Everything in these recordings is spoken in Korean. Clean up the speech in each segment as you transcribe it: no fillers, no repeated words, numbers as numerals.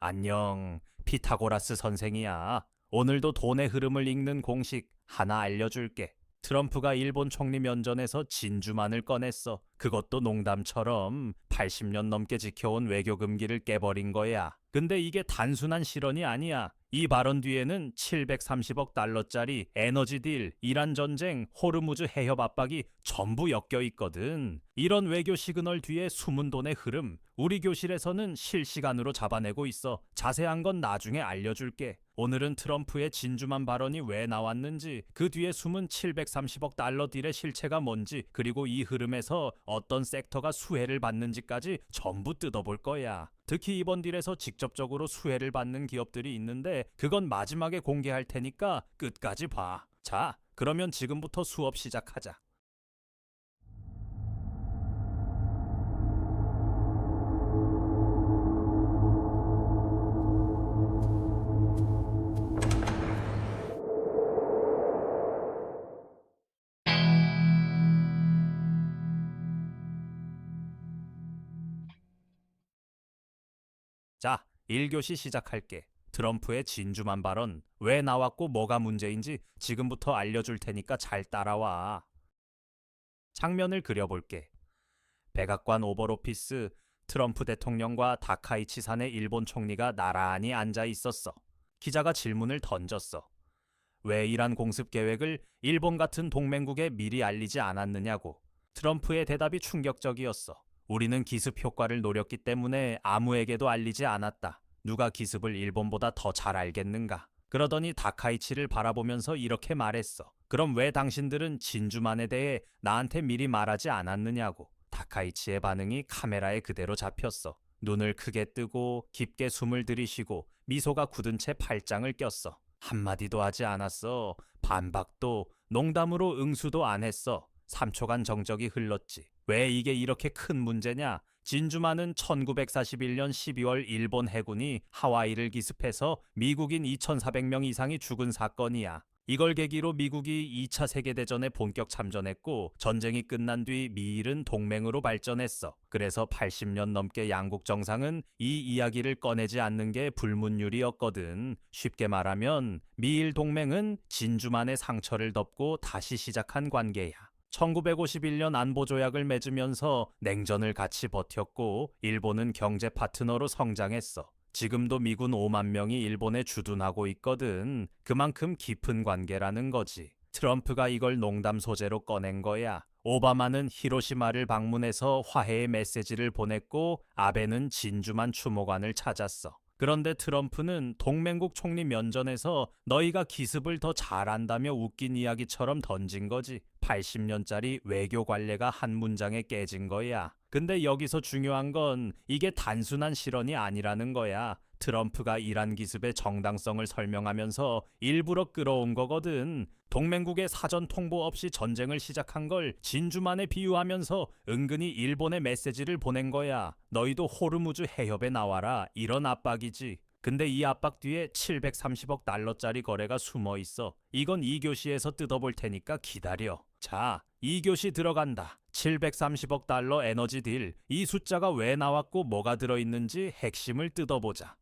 안녕, 피타고라스 선생이야. 오늘도 돈의 흐름을 읽는 공식 하나 알려줄게. 트럼프가 일본 총리 면전에서 진주만을 꺼냈어. 그것도 농담처럼 80년 넘게 지켜온 외교 금기를 깨버린 거야. 근데 이게 단순한 실언이 아니야. 이 발언 뒤에는 730억 달러짜리 에너지 딜, 이란 전쟁, 호르무즈 해협 압박이 전부 엮여 있거든. 이런 외교 시그널 뒤에 숨은 돈의 흐름, 우리 교실에서는 실시간으로 잡아내고 있어. 자세한 건 나중에 알려줄게. 오늘은 트럼프의 진주만 발언이 왜 나왔는지, 그 뒤에 숨은 730억 달러 딜의 실체가 뭔지, 그리고 이 흐름에서 어떤 섹터가 수혜를 받는지까지 전부 뜯어볼 거야. 특히 이번 딜에서 직접적으로 수혜를 받는 기업들이 있는데 그건 마지막에 공개할 테니까 끝까지 봐. 자, 그러면 지금부터 수업 시작하자. 자, 1교시 시작할게. 트럼프의 진주만 발언, 왜 나왔고 뭐가 문제인지 지금부터 알려줄 테니까 잘 따라와. 장면을 그려볼게. 백악관 오벌오피스, 트럼프 대통령과 다카이치 산의 일본 총리가 나란히 앉아 있었어. 기자가 질문을 던졌어. 왜 이란 공습 계획을 일본 같은 동맹국에 미리 알리지 않았느냐고. 트럼프의 대답이 충격적이었어. 우리는 기습 효과를 노렸기 때문에 아무에게도 알리지 않았다. 누가 기습을 일본보다 더 잘 알겠는가. 그러더니 다카이치를 바라보면서 이렇게 말했어. 그럼 왜 당신들은 진주만에 대해 나한테 미리 말하지 않았느냐고. 다카이치의 반응이 카메라에 그대로 잡혔어. 눈을 크게 뜨고 깊게 숨을 들이쉬고 미소가 굳은 채 팔짱을 꼈어. 한마디도 하지 않았어. 반박도 농담으로 응수도 안 했어. 3초간 정적이 흘렀지. 왜 이게 이렇게 큰 문제냐? 진주만은 1941년 12월 일본 해군이 하와이를 기습해서 미국인 2,400명 이상이 죽은 사건이야. 이걸 계기로 미국이 2차 세계대전에 본격 참전했고 전쟁이 끝난 뒤 미일은 동맹으로 발전했어. 그래서 80년 넘게 양국 정상은 이 이야기를 꺼내지 않는 게 불문율이었거든. 쉽게 말하면 미일 동맹은 진주만의 상처를 덮고 다시 시작한 관계야. 1951년 안보조약을 맺으면서 냉전을 같이 버텼고 일본은 경제 파트너로 성장했어. 지금도 미군 5만 명이 일본에 주둔하고 있거든. 그만큼 깊은 관계라는 거지. 트럼프가 이걸 농담 소재로 꺼낸 거야. 오바마는 히로시마를 방문해서 화해의 메시지를 보냈고 아베는 진주만 추모관을 찾았어. 그런데 트럼프는 동맹국 총리 면전에서 너희가 기습을 더 잘한다며 웃긴 이야기처럼 던진 거지. 80년짜리 외교 관례가 한 문장에 깨진 거야. 근데 여기서 중요한 건 이게 단순한 실언이 아니라는 거야. 트럼프가 이란 기습의 정당성을 설명하면서 일부러 끌어온 거거든. 동맹국의 사전 통보 없이 전쟁을 시작한 걸 진주만에 비유하면서 은근히 일본에 메시지를 보낸 거야. 너희도 호르무즈 해협에 나와라. 이런 압박이지. 근데 이 압박 뒤에 730억 달러짜리 거래가 숨어 있어. 이건 2교시에서 뜯어볼 테니까 기다려. 자, 2교시 들어간다. 730억 달러 에너지 딜. 이 숫자가 왜 나왔고 뭐가 들어있는지 핵심을 뜯어보자.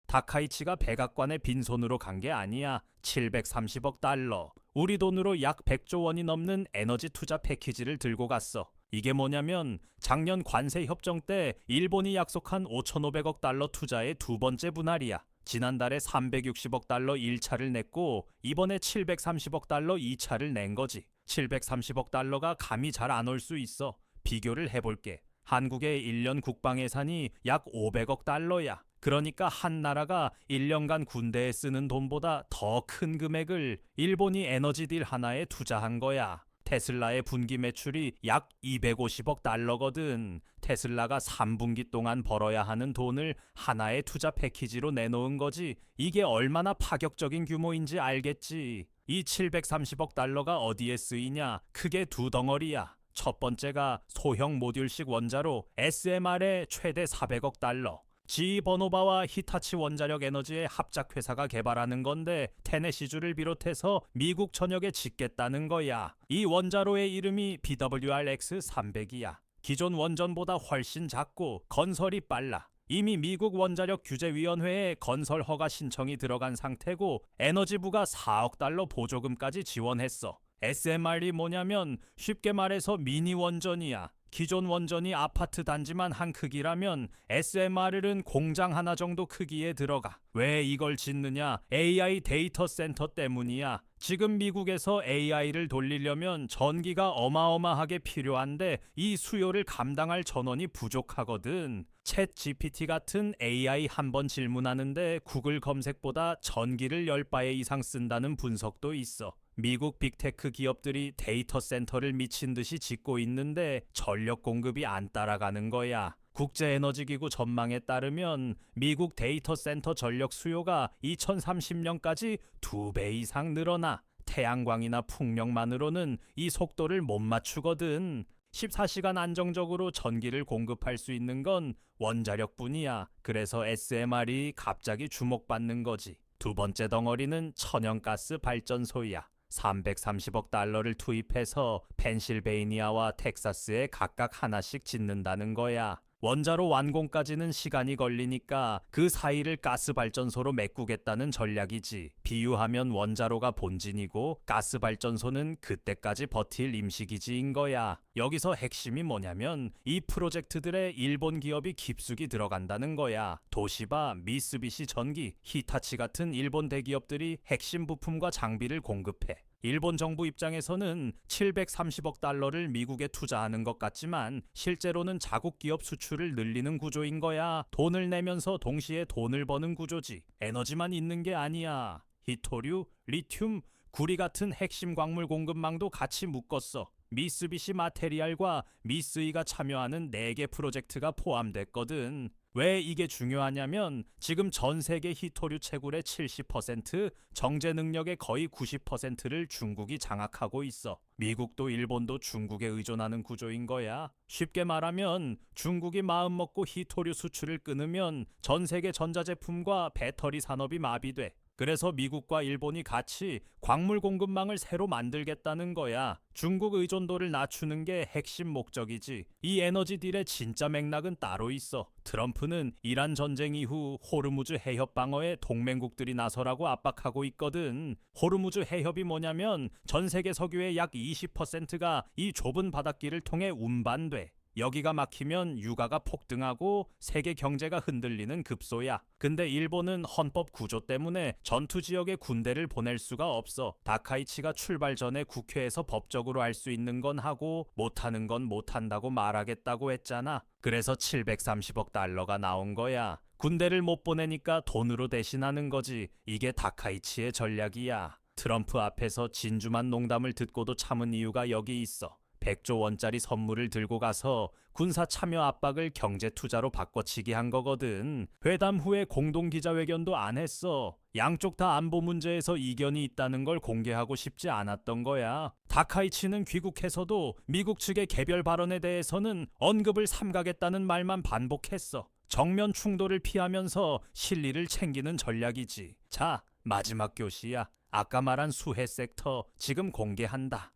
다카이치가 백악관에 빈손으로 간 게 아니야. 730억 달러. 우리 돈으로 약 100조 원이 넘는 에너지 투자 패키지를 들고 갔어. 이게 뭐냐면 작년 관세 협정 때 일본이 약속한 5,500억 달러 투자의 두 번째 분할이야. 지난달에 360억 달러 1차를 냈고 이번에 730억 달러 2차를 낸 거지. 730억 달러가 감이 잘 안 올 수 있어. 비교를 해볼게. 한국의 1년 국방 예산이 약 500억 달러야. 그러니까 한 나라가 1년간 군대에 쓰는 돈보다 더 큰 금액을 일본이 에너지 딜 하나에 투자한 거야. 테슬라의 분기 매출이 약 250억 달러거든. 테슬라가 3분기 동안 벌어야 하는 돈을 하나의 투자 패키지로 내놓은 거지. 이게 얼마나 파격적인 규모인지 알겠지. 이 730억 달러가 어디에 쓰이냐? 크게 두 덩어리야. 첫 번째가 소형 모듈식 원자로 SMR의 최대 400억 달러. GE 버노바와 히타치 원자력 에너지의 합작회사가 개발하는 건데 테네시주를 비롯해서 미국 전역에 짓겠다는 거야. 이 원자로의 이름이 BWRX-300이야. 기존 원전보다 훨씬 작고 건설이 빨라. 이미 미국 원자력 규제위원회에 건설 허가 신청이 들어간 상태고 에너지부가 4억 달러 보조금까지 지원했어. SMR이 뭐냐면 쉽게 말해서 미니 원전이야. 기존 원전이 아파트 단지만 한 크기라면 SMR은 공장 하나 정도 크기에 들어가. 왜 이걸 짓느냐? AI 데이터 센터 때문이야. 지금 미국에서 AI를 돌리려면 전기가 어마어마하게 필요한데 이 수요를 감당할 전원이 부족하거든. 챗 GPT 같은 AI 한 번 질문하는데 구글 검색보다 전기를 10배 이상 쓴다는 분석도 있어. 미국 빅테크 기업들이 데이터 센터를 미친 듯이 짓고 있는데 전력 공급이 안 따라가는 거야. 국제에너지기구 전망에 따르면 미국 데이터 센터 전력 수요가 2030년까지 2배 이상 늘어나. 태양광이나 풍력만으로는 이 속도를 못 맞추거든. 14시간 안정적으로 전기를 공급할 수 있는 건 원자력뿐이야. 그래서 SMR이 갑자기 주목받는 거지. 두 번째 덩어리는 천연가스 발전소야. 330억 달러를 투입해서 펜실베이니아와 텍사스에 각각 하나씩 짓는다는 거야. 원자로 완공까지는 시간이 걸리니까 그 사이를 가스발전소로 메꾸겠다는 전략이지. 비유하면 원자로가 본진이고 가스발전소는 그때까지 버틸 임시기지인 거야. 여기서 핵심이 뭐냐면 이 프로젝트들의 일본 기업이 깊숙이 들어간다는 거야. 도시바, 미쓰비시 전기, 히타치 같은 일본 대기업들이 핵심 부품과 장비를 공급해. 일본 정부 입장에서는 730억 달러를 미국에 투자하는 것 같지만 실제로는 자국 기업 수출을 늘리는 구조인 거야. 돈을 내면서 동시에 돈을 버는 구조지. 에너지만 있는 게 아니야. 히토류, 리튬, 구리 같은 핵심 광물 공급망도 같이 묶었어. 미쓰비시 마테리알과 미쓰이가 참여하는 4개 프로젝트가 포함됐거든. 왜 이게 중요하냐면 지금 전 세계 히토류 채굴의 70%, 정제 능력의 거의 90%를 중국이 장악하고 있어. 미국도 일본도 중국에 의존하는 구조인 거야. 쉽게 말하면 중국이 마음먹고 히토류 수출을 끊으면 전 세계 전자제품과 배터리 산업이 마비돼. 그래서 미국과 일본이 같이 광물 공급망을 새로 만들겠다는 거야. 중국 의존도를 낮추는 게 핵심 목적이지. 이 에너지 딜의 진짜 맥락은 따로 있어. 트럼프는 이란 전쟁 이후 호르무즈 해협 방어에 동맹국들이 나서라고 압박하고 있거든. 호르무즈 해협이 뭐냐면 전 세계 석유의 약 20%가 이 좁은 바닷길을 통해 운반돼. 여기가 막히면 유가가 폭등하고 세계 경제가 흔들리는 급소야. 근데 일본은 헌법 구조 때문에 전투 지역에 군대를 보낼 수가 없어. 다카이치가 출발 전에 국회에서 법적으로 할 수 있는 건 하고 못하는 건 못한다고 말하겠다고 했잖아. 그래서 730억 달러가 나온 거야. 군대를 못 보내니까 돈으로 대신하는 거지. 이게 다카이치의 전략이야. 트럼프 앞에서 진주만 농담을 듣고도 참은 이유가 여기 있어. 100조 원짜리 선물을 들고 가서 군사 참여 압박을 경제 투자로 바꿔치기 한 거거든. 회담 후에 공동 기자회견도 안 했어. 양쪽 다 안보 문제에서 이견이 있다는 걸 공개하고 싶지 않았던 거야. 다카이치는 귀국해서도 미국 측의 개별 발언에 대해서는 언급을 삼가겠다는 말만 반복했어. 정면 충돌을 피하면서 실리를 챙기는 전략이지. 자, 마지막 교시야. 아까 말한 수혜 섹터 지금 공개한다.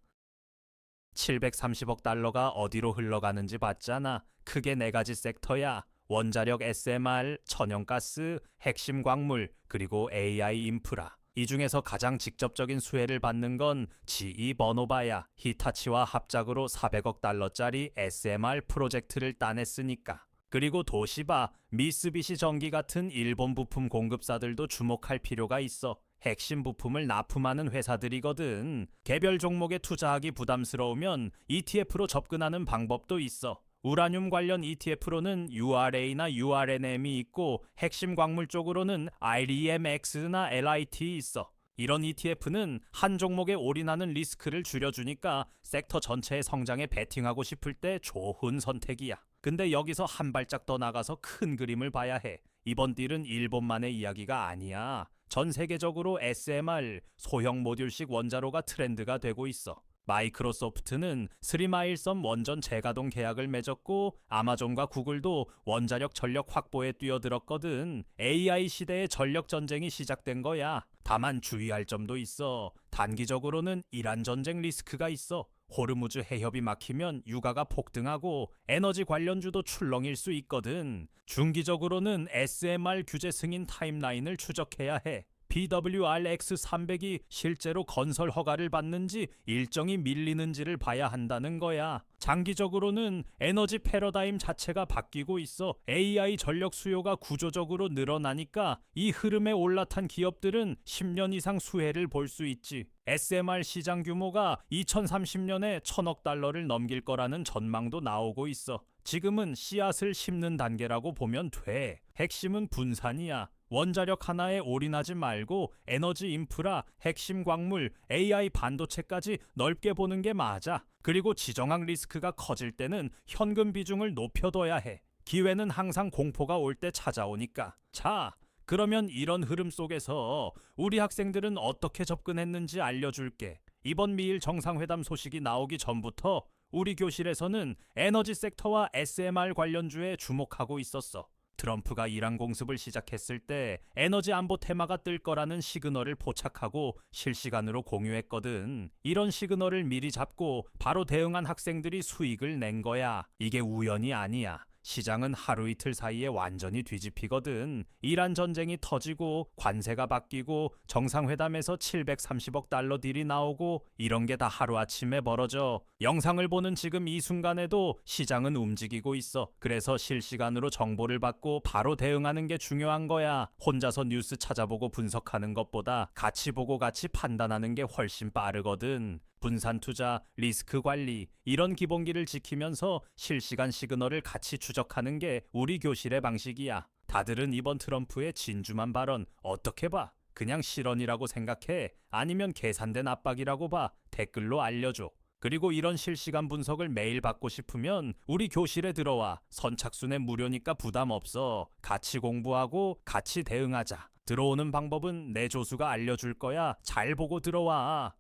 730억 달러가 어디로 흘러가는지 봤잖아. 크게 4가지 섹터야. 원자력 SMR, 천연가스, 핵심 광물, 그리고 AI 인프라. 이 중에서 가장 직접적인 수혜를 받는 건 GE 버노바야. 히타치와 합작으로 400억 달러짜리 SMR 프로젝트를 따냈으니까. 그리고 도시바, 미쓰비시 전기 같은 일본 부품 공급사들도 주목할 필요가 있어. 핵심 부품을 납품하는 회사들이거든. 개별 종목에 투자하기 부담스러우면 ETF로 접근하는 방법도 있어. 우라늄 관련 ETF로는 URA나 URNM이 있고 핵심 광물 쪽으로는 IREMX나 LIT 있어. 이런 ETF는 한 종목에 올인하는 리스크를 줄여주니까 섹터 전체의 성장에 베팅하고 싶을 때 좋은 선택이야. 근데 여기서 한 발짝 더 나가서 큰 그림을 봐야 해. 이번 딜은 일본만의 이야기가 아니야. 전 세계적으로 SMR, 소형 모듈식 원자로가 트렌드가 되고 있어. 마이크로소프트는 3마일섬 원전 재가동 계약을 맺었고 아마존과 구글도 원자력 전력 확보에 뛰어들었거든. AI 시대의 전력 전쟁이 시작된 거야. 다만 주의할 점도 있어. 단기적으로는 이란 전쟁 리스크가 있어. 호르무즈 해협이 막히면 유가가 폭등하고 에너지 관련주도 출렁일 수 있거든. 중기적으로는 SMR 규제 승인 타임라인을 추적해야 해. BWRX-300이 실제로 건설 허가를 받는지 일정이 밀리는지를 봐야 한다는 거야. 장기적으로는 에너지 패러다임 자체가 바뀌고 있어 AI 전력 수요가 구조적으로 늘어나니까 이 흐름에 올라탄 기업들은 10년 이상 수혜를 볼 수 있지. SMR 시장 규모가 2030년에 1,000억 달러를 넘길 거라는 전망도 나오고 있어. 지금은 씨앗을 심는 단계라고 보면 돼. 핵심은 분산이야. 원자력 하나에 올인하지 말고 에너지 인프라, 핵심 광물, AI 반도체까지 넓게 보는 게 맞아. 그리고 지정학 리스크가 커질 때는 현금 비중을 높여둬야 해. 기회는 항상 공포가 올 때 찾아오니까. 자, 그러면 이런 흐름 속에서 우리 학생들은 어떻게 접근했는지 알려줄게. 이번 미일 정상회담 소식이 나오기 전부터 우리 교실에서는 에너지 섹터와 SMR 관련주에 주목하고 있었어. 트럼프가 이란 공습을 시작했을 때 에너지 안보 테마가 뜰 거라는 시그널을 포착하고 실시간으로 공유했거든. 이런 시그널을 미리 잡고 바로 대응한 학생들이 수익을 낸 거야. 이게 우연이 아니야. 시장은 하루 이틀 사이에 완전히 뒤집히거든. 이란 전쟁이 터지고 관세가 바뀌고 정상회담에서 730억 달러 딜이 나오고 이런 게 다 하루아침에 벌어져. 영상을 보는 지금 이 순간에도 시장은 움직이고 있어. 그래서 실시간으로 정보를 받고 바로 대응하는 게 중요한 거야. 혼자서 뉴스 찾아보고 분석하는 것보다 같이 보고 같이 판단하는 게 훨씬 빠르거든. 분산 투자, 리스크 관리 이런 기본기를 지키면서 실시간 시그널을 같이 추적하는 게 우리 교실의 방식이야. 다들은 이번 트럼프의 진주만 발언 어떻게 봐? 그냥 실언이라고 생각해? 아니면 계산된 압박이라고 봐? 댓글로 알려줘. 그리고 이런 실시간 분석을 매일 받고 싶으면 우리 교실에 들어와. 선착순에 무료니까 부담 없어. 같이 공부하고 같이 대응하자. 들어오는 방법은 내 조수가 알려줄 거야. 잘 보고 들어와.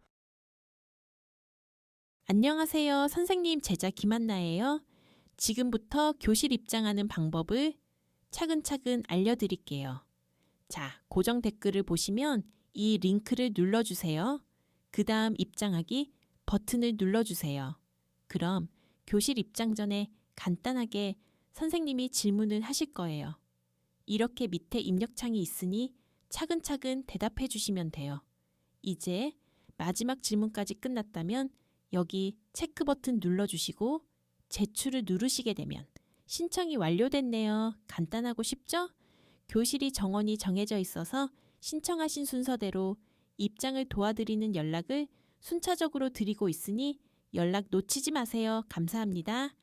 안녕하세요. 선생님 제자 김한나예요. 지금부터 교실 입장하는 방법을 차근차근 알려드릴게요. 자, 고정 댓글을 보시면 이 링크를 눌러주세요. 그 다음 입장하기 버튼을 눌러주세요. 그럼 교실 입장 전에 간단하게 선생님이 질문을 하실 거예요. 이렇게 밑에 입력창이 있으니 차근차근 대답해 주시면 돼요. 이제 마지막 질문까지 끝났다면 여기 체크 버튼 눌러주시고 제출을 누르시게 되면 신청이 완료됐네요. 간단하고 쉽죠? 교실이 정원이 정해져 있어서 신청하신 순서대로 입장을 도와드리는 연락을 순차적으로 드리고 있으니 연락 놓치지 마세요. 감사합니다.